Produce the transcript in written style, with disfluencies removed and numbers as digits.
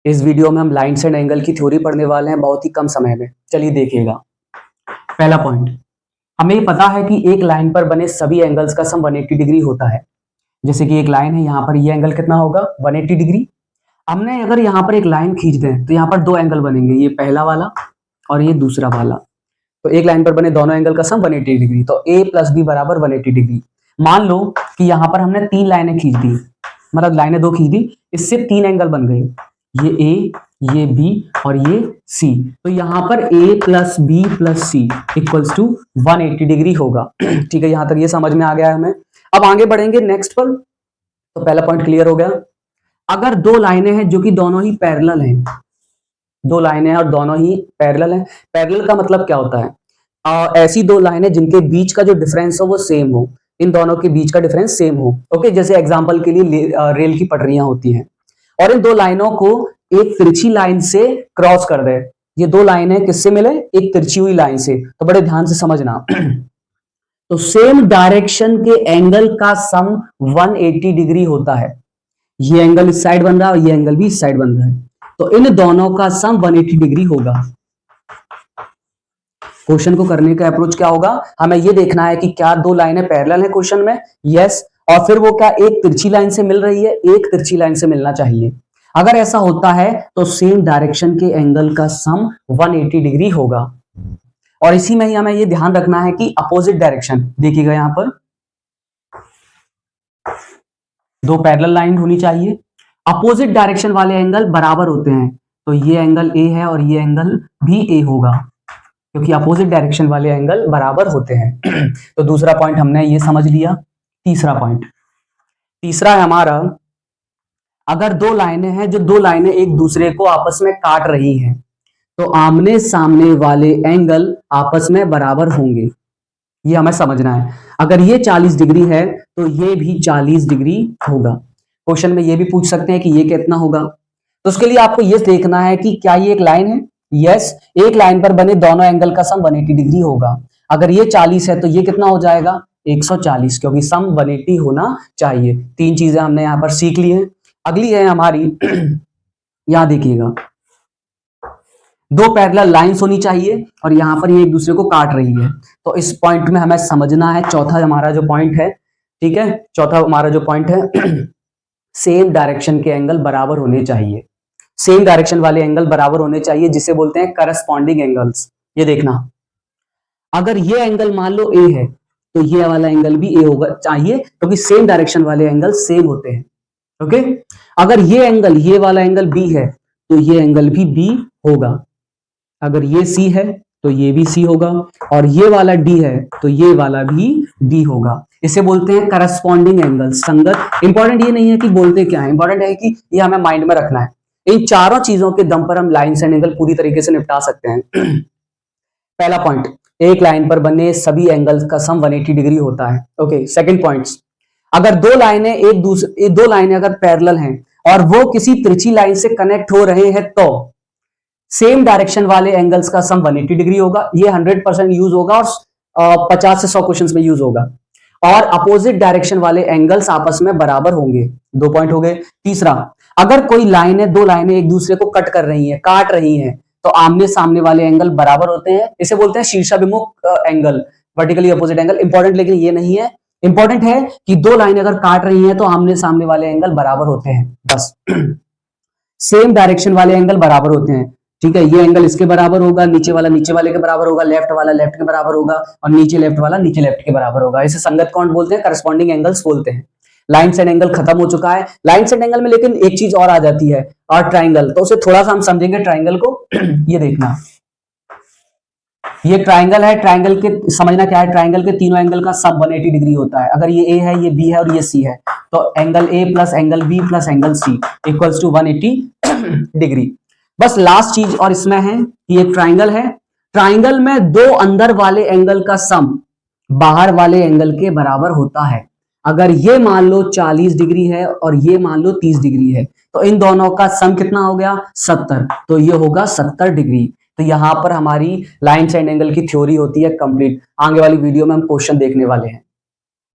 इस वीडियो में हम लाइन्स एंड एंगल की थ्योरी पढ़ने वाले हैं बहुत ही कम समय में। चलिए देखिएगा। पहला पॉइंट, हमें पता है कि एक लाइन पर बने सभी एंगल्स का सम 180 डिग्री होता है। जैसे कि एक लाइन है, यहाँ पर ये एंगल कितना होगा 180 डिग्री। हमने अगर यहाँ पर एक लाइन खींच दें तो यहाँ पर दो एंगल बनेंगे, ये पहला वाला और ये दूसरा वाला। तो एक लाइन पर बने दोनों एंगल का सम 180 डिग्री, तो a प्लस बी बराबर 180 डिग्री। मान लो कि यहाँ पर हमने तीन लाइनें खींच दी, मतलब लाइनें दो खींच दी, इससे तीन एंगल बन गए, ये a, ये b और ये c। तो यहाँ पर a plus B plus C equals to 180 degree होगा। ठीक है, यहां तक ये समझ में आ गया है हमें। अब आगे बढ़ेंगे नेक्स्ट पर। तो पहला पॉइंट क्लियर हो गया। अगर दो लाइनें हैं जो कि दोनों ही पैरेलल हैं, दो लाइनें हैं और दोनों ही पैरेलल हैं। पैरेलल का मतलब क्या होता है? ऐसी दो लाइनें जिनके बीच का जो डिफरेंस हो वो सेम हो, इन दोनों के बीच का डिफरेंस सेम हो। ओके, जैसे एग्जांपल के लिए रेल की पटरियां होती हैं और इन दो लाइनों को एक तिरछी लाइन से क्रॉस कर दे। ये दो लाइनें किससे मिले? एक तिरछी हुई लाइन से। तो बड़े ध्यान से समझना। तो सेम डायरेक्शन के एंगल का सम 180 डिग्री होता है। ये एंगल इस साइड बन रहा है और ये एंगल भी इस साइड बन रहा है, तो इन दोनों का सम 180 डिग्री होगा। क्वेश्चन को करने का अप्रोच क्या होगा? हमें यह देखना है कि क्या दो लाइनें पैरेलल है क्वेश्चन में, यस, और फिर वो क्या एक तिरछी लाइन से मिल रही है? एक तिरछी लाइन से मिलना चाहिए। अगर ऐसा होता है तो सेम डायरेक्शन के एंगल का सम 180 डिग्री होगा। और इसी में ही हमें यह ध्यान रखना है कि अपोजिट डायरेक्शन, देखिएगा यहां पर दो पैरेलल लाइन होनी चाहिए, अपोजिट डायरेक्शन वाले एंगल बराबर होते हैं। तो ये एंगल ए है और ये एंगल भी ए होगा, क्योंकि अपोजिट डायरेक्शन वाले एंगल बराबर होते हैं। तो दूसरा पॉइंट हमने ये समझ लिया। तीसरा पॉइंट, तीसरा है हमारा, अगर दो लाइनें हैं जो दो लाइनें एक दूसरे को आपस में काट रही हैं, तो आमने सामने वाले एंगल आपस में बराबर होंगे। ये हमें समझना है। अगर ये 40 डिग्री है तो ये भी 40 डिग्री होगा। क्वेश्चन में ये भी पूछ सकते हैं कि ये कितना होगा। तो उसके लिए आपको ये देखना है कि क्या ये एक लाइन है? यस, एक लाइन पर बने दोनों एंगल का सम 180 डिग्री होगा। अगर ये 40 है तो ये कितना हो जाएगा? 140, क्योंकि सम 180 होना चाहिए। तीन चीजें हमने यहां पर सीख ली हैं। अगली है हमारी यहां देखिएगा, दो पैरेलल लाइंस होनी चाहिए और यहां पर ये एक दूसरे को काट रही है। तो इस पॉइंट में हमें समझना है, चौथा हमारा जो पॉइंट है, ठीक है, चौथा हमारा जो पॉइंट है, सेम डायरेक्शन के एंगल बराबर होने चाहिए। सेम डायरेक्शन वाले एंगल बराबर होने चाहिए, जिसे बोलते हैं करस्पॉन्डिंग एंगल्स। ये देखना, अगर ये एंगल मान लो ए है तो ये वाला एंगल भी ए होगा चाहिए, क्योंकि सेम डायरेक्शन वाले एंगल सेम होते हैं। ओके, अगर ये एंगल, ये वाला एंगल बी है तो ये एंगल भी बी होगा। अगर ये सी है तो ये भी सी होगा, और ये वाला डी है तो ये वाला भी डी होगा। इसे बोलते हैं करस्पॉन्डिंग एंगल, संगत। इंपॉर्टेंट ये नहीं है कि बोलते क्या है, इंपॉर्टेंट है कि ये हमें माइंड में रखना है। इन चारों चीजों के दम पर हम लाइन्स एंड एंगल पूरी तरीके से निपटा सकते हैं। पहला पॉइंट, एक लाइन पर बने सभी एंगल्स का सम 180 डिग्री होता है। ओके, सेकंड पॉइंट्स, अगर दो लाइनें अगर पैरेलल हैं और वो किसी तिरछी लाइन से कनेक्ट हो रहे हैं तो सेम डायरेक्शन वाले एंगल्स का सम 180 डिग्री होगा। ये 100% यूज होगा और 50 से 100 क्वेश्चंस में यूज होगा। और अपोजिट डायरेक्शन वाले एंगल्स आपस में बराबर होंगे। दो पॉइंट हो गए। तीसरा, अगर कोई लाइन है, दो लाइनें एक दूसरे को कट कर रही हैं, काट रही हैं, तो आमने सामने वाले एंगल बराबर होते हैं। इसे बोलते हैं शीर्षाभिमुख angle, vertically opposite angle. Important लेकिन ये नहीं है, इंपॉर्टेंट है कि दो लाइनें अगर काट रही हैं तो आमने सामने वाले एंगल बराबर होते हैं, बस। सेम डायरेक्शन वाले एंगल बराबर होते हैं, ठीक है। ये एंगल इसके बराबर होगा, नीचे वाला नीचे वाले के बराबर होगा, लेफ्ट वाला लेफ्ट के बराबर होगा, और नीचे लेफ्ट वाला नीचे लेफ्ट के बराबर होगा। इसे संगत कौण बोलते हैं? करस्पॉन्डिंग एंगल्स बोलते हैं। लाइन्स एंड एंगल खत्म हो चुका है। लाइन्स एंड एंगल में लेकिन एक चीज और आ जाती है, और ट्राइंगल। तो उसे थोड़ा सा हम समझेंगे ट्राइंगल को। ये देखना, ये ट्राइंगल है। ट्राइंगल के समझना क्या है, ट्राइंगल के तीनों एंगल का सम 180 डिग्री होता है। अगर ये ए है, ये बी है और ये सी है, तो angle A plus angle B plus angle C equals to 180 degree. बस लास्ट चीज और इसमें है कि एक ट्राइंगल है। ट्राइंगल में दो अंदर वाले एंगल का सम बाहर वाले एंगल के बराबर होता है। अगर ये मान लो 40 डिग्री है और ये मान लो 30 डिग्री है, तो इन दोनों का सम कितना हो गया? 70। तो ये होगा 70 डिग्री। तो यहां पर हमारी लाइन्स एंड एंगल की थ्योरी होती है कंप्लीट। आगे वाली वीडियो में हम क्वेश्चन देखने वाले हैं।